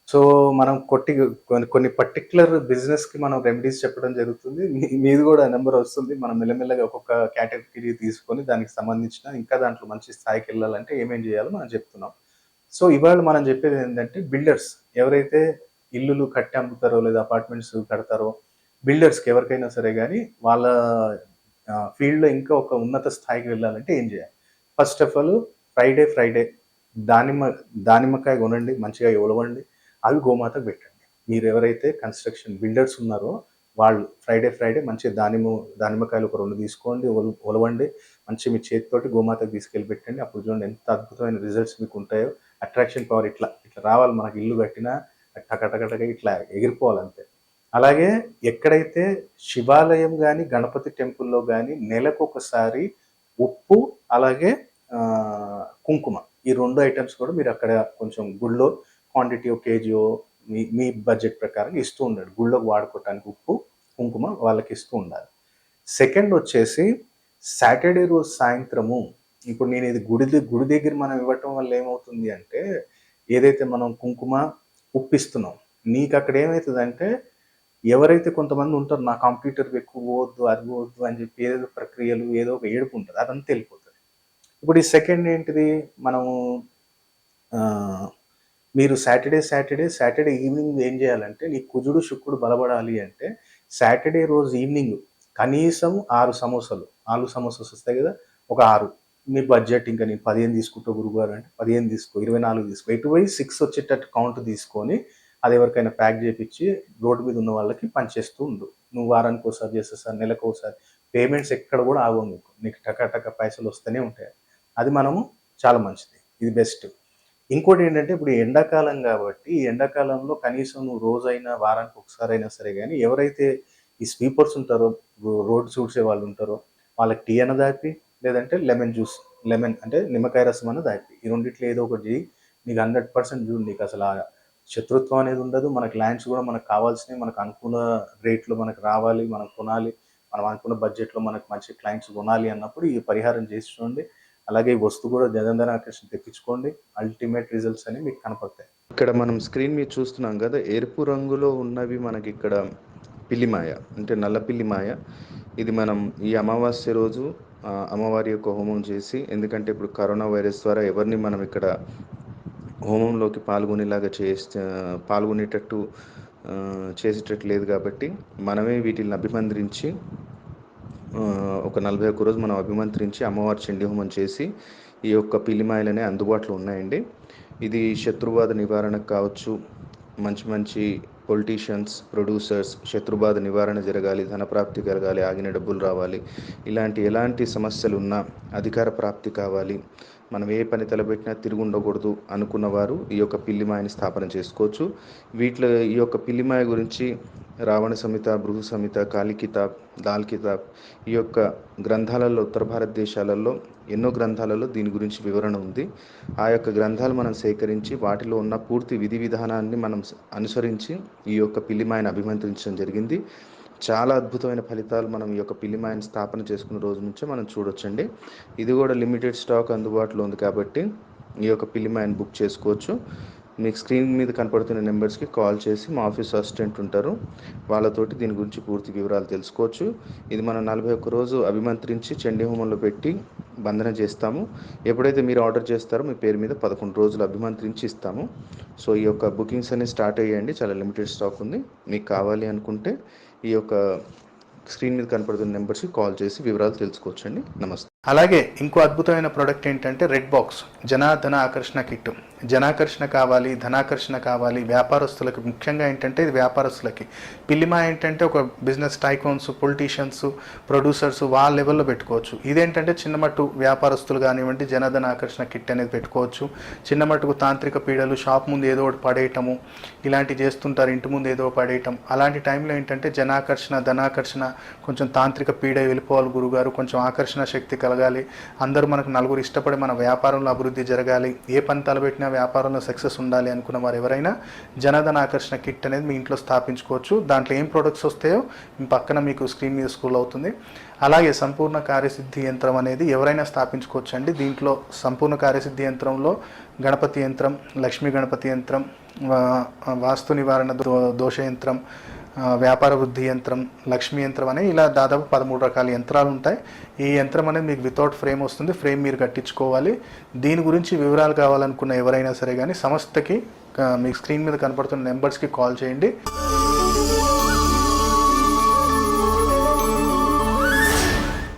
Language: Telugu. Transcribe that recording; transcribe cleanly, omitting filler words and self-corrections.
సో, మనం కొన్ని పర్టిక్యులర్ బిజినెస్‌కి మనం రెమెడీస్ చెప్పడం జరుగుతుంది. మీది గూడా నంబర్ ఒస్తుంది. మనం మెల్లమెల్లగా ఒక్కొక్క కేటగిరీ తీసుకొని దానికి సంబంధించిన ఇంకా దాంట్లో మంచి స్థాయికెళ్ళాలంటే ఏమేం జేయాలో మనం జెప్తున్నాం. సో, ఇవాళ మనం జెప్పేదేంటంటే బిల్డర్స్ ఎవరైతే ఇల్లులు కట్టి అమ్ముతారో లేదా అపార్ట్మెంట్స్ కడతారో బిల్డర్స్‌కి ఎవరికైనా సరే గాని వాళ్ళ ఫీల్డ్‌లో ఇంకా ఒక ఉన్నత స్థాయికి వెళ్ళాలంటే ఏం జేయాలి? ఫస్ట్ ఆఫ్ ఆల్ ఫ్రైడే దానిమ్మ దానిమ్మకాయ గొనండి. మంచిగా ఒలవండి. అవి గోమాతకు పెట్టండి. మీరెవరైతే కన్‌స్ట్రక్షన్ బిల్డర్స్ ఉన్నారో వాళ్ళు ఫ్రైడే మంచిగా దానిమ్మకాయలు ఒక 2 తీసుకోండి. ఒలవండి. మంచిగా మీ చేతితోటి గోమాతకు తీసుకెళ్ళి పెట్టండి. అప్పుడు చూడండి ఎంత అద్భుతమైన రిజల్ట్స్ మీకుంటాయో. అట్రాక్షన్ పవర్ ఇట్లా రావాలి మనకి ఇల్లు కట్టినా టక ఇట్లా ఎగిరిపోవాలంతే. అలాగే ఎక్కడైతే శివాలయం గాని, గణపతి టెంపుల్‌లో గాని నెలకొకసారి ఉప్పు అలాగే కుంకుమ ఈ 2 ఐటెమ్స్ కూడా మీరక్కడ కొంచెం గుడిలో క్వాంటిటీ ఒక కేజీయో మీ మీ బడ్జెట్ ప్రకారం ఇస్తూ ఉండండి. గుళ్ళోకి వాడుకోవటానికి ఉప్పు, కుంకుమ వాళ్ళకిస్తూ ఉండాలి. సెకండ్ వచ్చేసి సాటర్‌డే రోజు సాయంత్రము ఇప్పుడు నేను ఇది గుడి దగ్గర మనం ఇవ్వటం వల్ల ఏమవుతుంది అంటే, ఏదైతే మనం కుంకుమ, ఉప్పు ఇస్తున్నాం. నీకక్కడ ఏమైతదంటే ఎవరైతే కొంతమంది ఉంటారో నా కంప్యూటర్‌కి ఎక్కువ పోవద్దు, అది పోవద్దు అని చెప్పి ఏదేదో ప్రక్రియలు ఏదో ఒక ఏడుపుంటది. అదంతా ఎళ్ళిపోతది. ఇప్పుడు ఈ సెకండ్ ఏంటిది మనము ఆహ్, మీరు సాటర్‌డే ఈవినింగ్ ఏం చేయాలంటే నీ కుజుడు, శుక్రుడు బలపడాలి అంటే సాటర్‌డే రోజు ఈవినింగ్ కనీసం 6 సమోసాలు, ఆలు సమోసాస్ వస్తాయి కదా! ఒక 6 మీ బడ్జెట్ ఇంకా నేను 15 తీసుకుంటా గురువుగారు అంటే 15 తీసుకో, 24 తీసుకో. ఎటు పోయి 6 వచ్చేటట్టు కౌంట్ తీసుకొని అది ఎవరికైనా ప్యాక్ చేపిచ్చి రోడ్డు మీద ఉన్న వాళ్ళకి పంచేస్తూ ఉండు. నువ్వు వారానికోసారి చేస్తే సార్, నెలకోసారి పేమెంట్స్ ఎక్కడ కూడా ఆగవు నీకు. నీకు టక పైసలు వస్తూనే ఉంటాయి. అది మనము చాలా మంచిది. ఇది బెస్ట్. ఇంకోటేంటంటే ఇప్పుడు ఎండాకాలం గాబట్టి, ఈ ఎండాకాలంలో కనీసం నువ్వు రోజైనా, వారానికి ఒకసారైనా సరే గానీ, ఎవరైతే ఈ స్వీపర్స్ ఉంటారో, రోడ్స్ ఊడ్చే వాళ్ళుంటారో, వాళ్ళకి టీ అన్నా తాగిపి, లేదంటే లెమన్ జ్యూస్, లెమన్ అంటే నిమ్మకాయ రసం అన్నా తాగిపి. ఈ రెండిట్లో ఏదో ఒకటి చెయ్యి. నీకు 100% చూడు నీకసలా శత్రుత్వం అనేది ఉండదు. మనకి ల్యాండ్స్ గూడా మనకు కావాల్సినయి, మనకు అనుకున్న రేట్‌లో మనకు రావాలి, మనం కొనాలి, మనం అనుకున్న బడ్జెట్‌లో మనకు మంచి క్లయింట్స్ కొనాలి అన్నప్పుడు ఈ పరిహారం చేసి చూడండి. అలాగే ఈ వస్తువు కూడా జనార్దన ఆకర్షణ తెప్పించుకోండి. అల్టిమేట్ రిజల్ట్స్ అనేవి మీకు కనపడతాయి. ఇక్కడ మనం స్క్రీన్ మీద చూస్తున్నాం కదా, ఎరుపు రంగులో ఉన్నవి మనకిక్కడ పిల్లిమాయ అంటే నల్ల పిల్లిమాయ. ఇది మనం ఈ అమావాస్య రోజు అమ్మవారి యొక్క హోమం చేసి, ఎందుకంటే ఇప్పుడు కరోనా వైరస్ ద్వారా ఎవరిని మనం ఇక్కడ హోమంలోకి పాల్గొనేటట్టు చేసేటట్టు లేదు కాబట్టి మనమే వీటిని అభిమంత్రించి ఒక 41 రోజు మనం అభిమంత్రించి అమ్మవారి చండీ హోమం చేసి ఈ యొక్క పిల్లిమాయలనే అందుబాటులో ఉన్నాయండి. ఇది శత్రుబాధ నివారణకు కావచ్చు, మంచి పొలిటీషియన్స్, ప్రొడ్యూసర్స్ శత్రుబాధ నివారణ జరగాలి, ధనప్రాప్తి కలగాలి, ఆగిన డబ్బులు రావాలి, ఎలాంటి సమస్యలు ఉన్నా అధికార ప్రాప్తి కావాలి, మనం ఏ పని తలపెట్టినా తిరిగి ఉండకూడదు అనుకున్నవారు ఈ యొక్క పిల్లిమాయని స్థాపన చేసుకోవచ్చు. వీటిలో ఈ యొక్క పిల్లిమాయ గురించి రావణ సంహిత, భృగు సంహిత, కాళీ కితాబ్, దాల్ కితాబ్ ఈ యొక్క గ్రంథాలలో ఉత్తర భారతదేశాలలో ఎన్నో గ్రంథాలలో దీని గురించి వివరణ ఉంది. ఆ యొక్క గ్రంథాలు మనం సేకరించి వాటిలో ఉన్న పూర్తి విధి విధానాన్ని మనం అనుసరించి ఈ యొక్క పిల్లిమాయను అభిమంత్రించడం జరిగింది. చాలా అద్భుతమైన ఫలితాలు మనం ఈ యొక్క పిల్లిమాయని స్థాపన చేసుకున్న రోజు నుంచే మనం చూడొచ్చండి. ఇది కూడా లిమిటెడ్ స్టాక్ అందుబాటులో ఉంది కాబట్టి ఈ యొక్క పిల్లిమాయని బుక్ చేసుకోవచ్చు. మీకు స్క్రీన్ మీద కనపడుతున్న నెంబర్స్కి కాల్ చేసి మా ఆఫీస్ అసిస్టెంట్ ఉంటారు, వాళ్ళతోటి దీని గురించి పూర్తి వివరాలు తెలుసుకోవచ్చు. ఇది మనం 41 రోజు అభిమంత్రించి చండీ హోమంలో పెట్టి బంధన చేస్తాము. ఎప్పుడైతే మీరు ఆర్డర్ చేస్తారో మీ పేరు మీద 11 రోజులు అభిమంత్రించి ఇస్తాము. సో ఈ యొక్క బుకింగ్స్ అనేవి స్టార్ట్ అయ్యాయండి. చాలా లిమిటెడ్ స్టాక్ ఉంది. మీకు కావాలి అనుకుంటే ఈ యొక్క స్క్రీన్ మీద కనపడుతున్న నెంబర్స్కి కాల్ చేసి వివరాలు తెలుసుకోవచ్చండి. నమస్తే. అలాగే ఇంకో అద్భుతమైన ప్రోడక్ట్ ఏంటంటే రెడ్ బాక్స్ జనార్దన ఆకర్షణ కిట్. జనాకర్షణ కావాలి, ధనాకర్షణ కావాలి, వ్యాపారస్తులకి ముఖ్యంగా ఏంటంటే ఇది వ్యాపారస్తులకి. పిల్లిమా ఏంటంటే ఒక బిజినెస్ టైకోన్స్, పొలిటీషియన్స్, ప్రొడ్యూసర్స్ వాళ్ళ లెవెల్లో పెట్టుకోవచ్చు. ఇదేంటంటే చిన్నమట్టు వ్యాపారస్తులు కానివ్వండి జనార్దన ఆకర్షణ కిట్ అనేది పెట్టుకోవచ్చు. చిన్నమట్టుకు తాంత్రిక పీడలు, షాప్ ముందు ఏదో ఒకటి పడేయటము ఇలాంటివి చేస్తుంటారు, ఇంటి ముందు ఏదో పడేయటం. అలాంటి టైంలో ఏంటంటే జనాకర్షణ, ధనాకర్షణ, కొంచెం తాంత్రిక పీడ వెళ్ళిపోవాలి గురుగారు, కొంచెం ఆకర్షణ శక్తి కలగాలి, అందరూ మనకు నలుగురు ఇష్టపడి మన వ్యాపారంలో అభివృద్ధి జరగాలి, ఏ పని తలపెట్టినా వ్యాపారంలో సక్సెస్ ఉండాలి అనుకున్న వారు ఎవరైనా జనధన ఆకర్షణ కిట్ అనేది మీ ఇంట్లో స్థాపించుకోవచ్చు. దాంట్లో ఏం ప్రొడక్ట్స్ వస్తాయో మీ పక్కన మీకు స్క్రీన్ మీద స్క్రోల్ అవుతుంది. అలాగే సంపూర్ణ కార్యసిద్ధి యంత్రం అనేది ఎవరైనా స్థాపించుకోవచ్చు అండి. దీంట్లో సంపూర్ణ కార్యసిద్ధి యంత్రంలో గణపతి యంత్రం, లక్ష్మీ గణపతి యంత్రం, వాస్తు నివారణ దోష యంత్రం, వ్యాపార వృద్ధి యంత్రం, లక్ష్మీ యంత్రం అనే ఇలా దాదాపు 13 రకాల యంత్రాలు ఉంటాయి. ఈ యంత్రం అనేది మీకు వితౌట్ ఫ్రేమ్ వస్తుంది. ఫ్రేమ్ మీరు కట్టించుకోవాలి. దీని గురించి వివరాలు కావాలనుకున్న ఎవరైనా సరే కానీ సంస్థకి మీకు స్క్రీన్ మీద కనపడుతున్న నెంబర్స్కి కాల్ చేయండి.